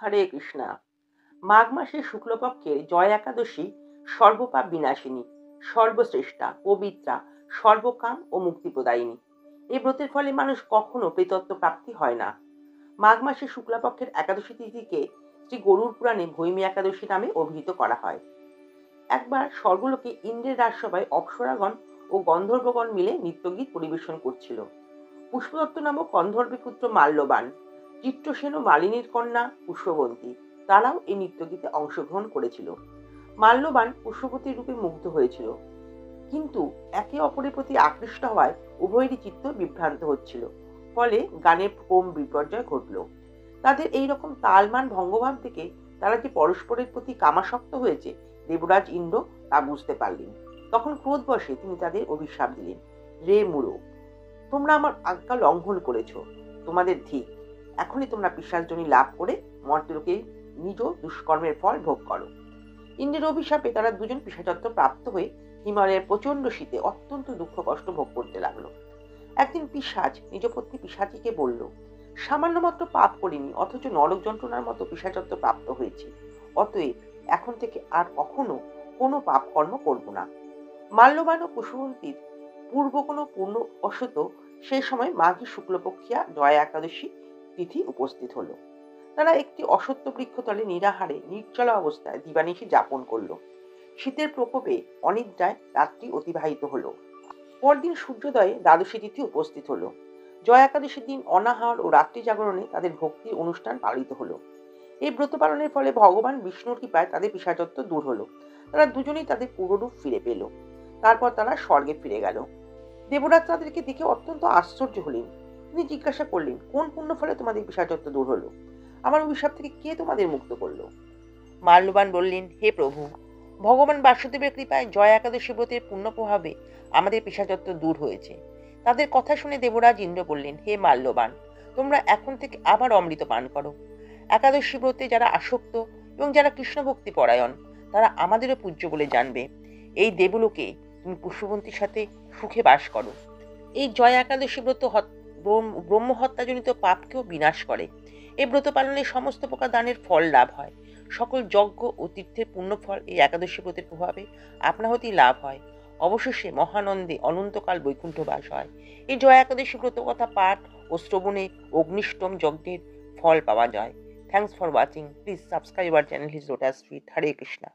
হরে কৃষ্ণা। মাঘ মাসের শুক্লপক্ষের জয় একাদশী সর্বপাপ বিনাশিনী, সর্বশ্রেষ্ঠা, পবিত্রা, সর্বকাম ও মুক্তিপ্রদায়িনী। এই ব্রতের ফলে মানুষ কখনো প্রেতত্ব প্রাপ্তি হয় না। মাঘ মাসের শুক্লপক্ষের একাদশী তিথিকে শ্রী গরুর পুরাণে ভৈমী একাদশী নামে অভিহিত করা হয়। একবার স্বর্গলোকে ইন্দ্রের রাজসভায় অপ্সরাগণ ও গন্ধর্বগণ মিলে নৃত্যগীত পরিবেশন করছিল। পুষ্পদত্ত নামক গন্ধর্বের পুত্র মাল্যবান, চিত্রসেন ও মালিনীর কন্যা পুষ্পবন্তী, তারাও এই নৃত্যগীতে অংশগ্রহণ করেছিল। মাল্যবান পুষ্পবতীর রূপে মুগ্ধ হয়েছিল, কিন্তু একে অপরের প্রতি আকৃষ্ট হওয়ায় উভয়েরই চিত্ত বিভ্রান্ত হচ্ছিল। ফলে গানের ক্রম বিপর্যয় ঘটল। তাদের এই রকম তালমান ভঙ্গভাব থেকে তারা যে পরস্পরের প্রতি কামাসক্ত হয়েছে, দেবরাজ ইন্দ্র তা বুঝতে পারলেন। তখন ক্রোধবশে তিনি তাদের অভিশাপ দিলেন, রে মূঢ়, তোমরা আমার আজ্ঞা লঙ্ঘন করেছ, তোমাদের ধিক, এখনই তোমরা পিশাচজনী লাভ করে মর্ত্যলোকে নিজ দুষ্কর্মের ফল ভোগ করো। ইন্দ্রের অভিশাপে তারা দুজন পিশাচত্ব প্রাপ্ত হয়ে হিমালয়ের প্রচন্ড শীতে অত্যন্ত দুঃখ কষ্ট ভোগ করতে লাগলো। একদিন পিশাচ নিজ পত্নী পিশাচিকে বলল, সামান্য মাত্র পাপ করিনি, অথচ নরক যন্ত্রণার মতো পিশাচত্ব প্রাপ্ত হয়েছে। অতএব এখন থেকে আর কখনো কোনো পাপ কর্ম করব না। মাল্যবান ও পুষ্পবন্তীর পূর্ব কোনো পূর্ণ অসত সেই সময় মাঘী শুক্লপক্ষিয়া জয়া একাদশী তিথি উপস্থিত হলো। তারা একটি অসত্য বৃক্ষতলে নিরাহারে নির্জলা অবস্থায় দিবানিশি যাপন করলো। শীতের প্রকোপে অনিদ্রায় রাত্রি অতিবাহিত হলো। পরদিন সূর্যোদয়ে দ্বাদশী তিথি উপস্থিত হলো। জয়া একাদশীর দিন অনাহার ও রাত্রি জাগরণে তাদের ভক্তি অনুষ্ঠান পালিত হলো। এই ব্রত পালনের ফলে ভগবান বিষ্ণুর কৃপায় তাদের পিশাচত্ব দূর হলো। তারা দুজনেই তাদের পূর্বরূপ ফিরে পেল। তারপর তারা স্বর্গে ফিরে গেল। দেবরাজ তাদেরকে দেখে অত্যন্ত আশ্চর্য হলেন। তিনি জিজ্ঞাসা করলেন, কোন পুণ্য ফলে তোমাদের পিশাচত্ব দূর হলো? আমার অভিশাপ থেকে কে তোমাদের মুক্ত করলো? মাল্যবান বললেন, হে প্রভু, ভগবান বাসুদেবের কৃপায় জয়া একাদশী ব্রতের পুণ্য প্রভাবে আমাদের পিশাচত্ব দূর হয়েছে। তাদের কথা শুনে দেবরাজ ইন্দ্র বললেন, হে মাল্যবান, তোমরা এখন থেকে আবার অমৃত পান করো। একাদশী ব্রতে যারা আসক্ত এবং যারা কৃষ্ণ ভক্তি পরায়ণ, তারা আমাদেরও পূজ্য বলে জানবে। এই দেবলোকে তুমি পুষ্পবন্তীর সাথে সুখে বাস করো। এই জয়া একাদশী ব্রত ব্রহ্ম হত্যাজনিত পাপকেও বিনাশ করে। এই ব্রত পালনে সমস্ত প্রকার দানের ফল লাভ হয়। সকল যজ্ঞ ও তীর্থের পুণ্যফল এই একাদশী ব্রতের প্রভাবে আপনা হতেই লাভ হয়। অবশেষে মহানন্দে অনন্তকাল বৈকুণ্ঠ বাস হয়। এই জয়া একাদশী ব্রত কথা পাঠ ও শ্রবণে অগ্নিষ্টম যজ্ঞের ফল পাওয়া যায়। Thanks for watching. Please subscribe our channel his lotus feet. Hare Krishna.